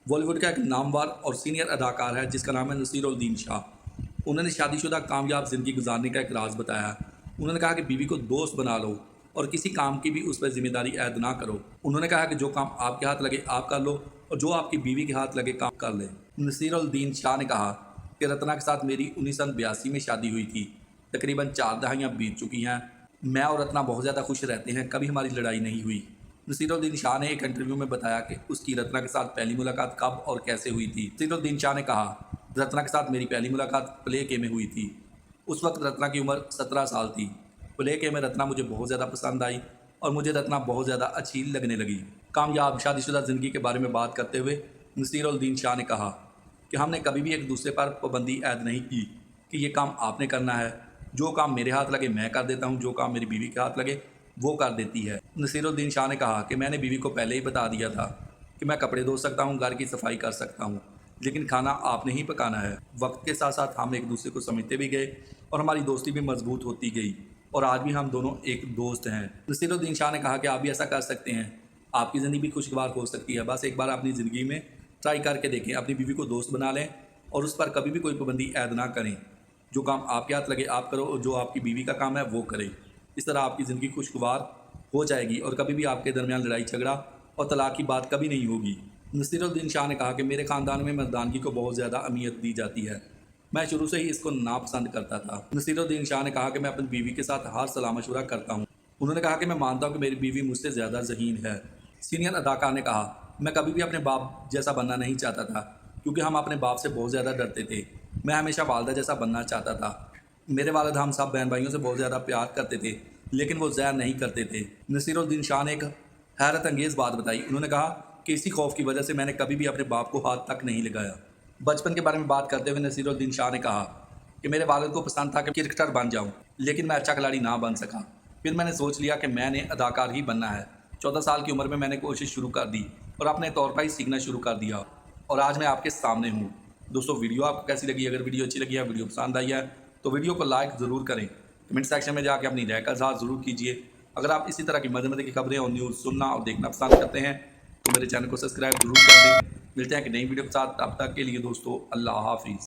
بالی would کا ایک نامور اور سینئر اداکار ہے جس کا نام ہے نصیر الدین شاہ۔ انہوں نے شادی شدہ کامیاب زندگی گزارنے کا ایک راز بتایا۔ انہوں نے کہا کہ بیوی کو دوست بنا لو اور کسی کام کی بھی اس پر ذمہ داری عائد نہ کرو۔ انہوں نے کہا کہ جو کام آپ کے ہاتھ لگے آپ کر لو اور جو آپ کی بیوی کے ہاتھ لگے کام کر لے۔ نصیر الدین شاہ نے کہا کہ رتنا کے ساتھ میری 1982 میں شادی ہوئی تھی۔ تقریباً 4 دہائیاں بیت چکی ہیں۔ میں اور رتنا بہت زیادہ خوش رہتے ہیں، کبھی ہماری لڑائی نہیں ہوئی۔ نصیر الدین شاہ نے ایک انٹرویو میں بتایا کہ اس کی رتنا کے ساتھ پہلی ملاقات کب اور کیسے ہوئی تھی۔ نصیر الدین شاہ نے کہا رتنا کے ساتھ میری پہلی ملاقات پلے کے میں ہوئی تھی۔ اس وقت رتنا کی عمر 17 سال تھی۔ پلے کے میں رتنا مجھے بہت زیادہ پسند آئی اور مجھے رتنا بہت زیادہ اچھی لگنے لگی۔ کامیاب شادی شدہ زندگی کے بارے میں بات کرتے ہوئے نصیر الدین شاہ نے کہا کہ ہم نے کبھی بھی ایک دوسرے پر پابندی عائد نہیں کی کہ یہ کام آپ نے کرنا ہے۔ جو کام میرے ہاتھ لگے میں کر دیتا ہوں، جو کام میری بیوی کے ہاتھ لگے وہ کر دیتی ہے۔ نصیر الدین شاہ نے کہا کہ میں نے بیوی کو پہلے ہی بتا دیا تھا کہ میں کپڑے دھو سکتا ہوں، گھر کی صفائی کر سکتا ہوں، لیکن کھانا آپ نے ہی پکانا ہے۔ وقت کے ساتھ ساتھ ہم ایک دوسرے کو سمجھتے بھی گئے اور ہماری دوستی بھی مضبوط ہوتی گئی اور آج بھی ہم دونوں ایک دوست ہیں۔ نصیر الدین شاہ نے کہا کہ آپ بھی ایسا کر سکتے ہیں، آپ کی زندگی بھی خوشگوار ہو سکتی ہے۔ بس ایک بار اپنی زندگی میں ٹرائی کر کے دیکھیں، اپنی بیوی کو دوست بنا لیں اور اس پر کبھی بھی کوئی پابندی عائد نہ کریں۔ جو کام آپ کے ہاتھ لگے آپ کرو اور جو آپ کی بیوی کا کام ہے وہ کریں۔ اس طرح آپ کی زندگی خوشگوار ہو جائے گی اور کبھی بھی آپ کے درمیان لڑائی جھگڑا اور طلاق کی بات کبھی نہیں ہوگی۔ نصیر الدین شاہ نے کہا کہ میرے خاندان میں مردانگی کو بہت زیادہ اہمیت دی جاتی ہے، میں شروع سے ہی اس کو ناپسند کرتا تھا۔ نصیر الدین شاہ نے کہا کہ میں اپنی بیوی کے ساتھ ہر صلاح مشورہ کرتا ہوں۔ انہوں نے کہا کہ میں مانتا ہوں کہ میری بیوی مجھ سے زیادہ ذہین ہے۔ سینئر اداکار نے کہا میں کبھی بھی اپنے باپ جیسا بننا نہیں چاہتا تھا کیونکہ ہم اپنے باپ سے بہت زیادہ ڈرتے تھے۔ میں ہمیشہ والدہ جیسا بننا چاہتا تھا۔ میرے والد ہم سب بہن بھائیوں سے بہت زیادہ پیار کرتے تھے لیکن وہ زہر نہیں کرتے تھے۔ نصیر الدین شاہ نے ایک حیرت انگیز بات بتائی۔ انہوں نے کہا کہ اسی خوف کی وجہ سے میں نے کبھی بھی اپنے باپ کو ہاتھ تک نہیں لگایا۔ بچپن کے بارے میں بات کرتے ہوئے نصیر الدین شاہ نے کہا کہ میرے والد کو پسند تھا کہ کرکٹر بن جاؤں لیکن میں اچھا کھلاڑی نہ بن سکا۔ پھر میں نے سوچ لیا کہ میں نے اداکار ہی بننا ہے۔ 14 سال کی عمر میں نے کوشش شروع کر دی اور اپنے طور پر ہی سیکھنا شروع کر دیا اور آج میں آپ کے سامنے ہوں۔ دوستو ویڈیو آپ کو کیسی لگی؟ اگر ویڈیو اچھی لگی ہے، ویڈیو پسند آئی ہے تو ویڈیو کو لائک ضرور کریں۔ کمنٹ سیکشن میں جا کے اپنی رائے کا اظہار ضرور کیجیے۔ اگر آپ اسی طرح کی مزے مزے کی خبریں اور نیوز سننا اور دیکھنا پسند کرتے ہیں تو میرے چینل کو سبسکرائب ضرور کر دیں۔ ملتے ہیں کہ نئی ویڈیو کے ساتھ، تب تک کے لیے دوستو اللہ حافظ۔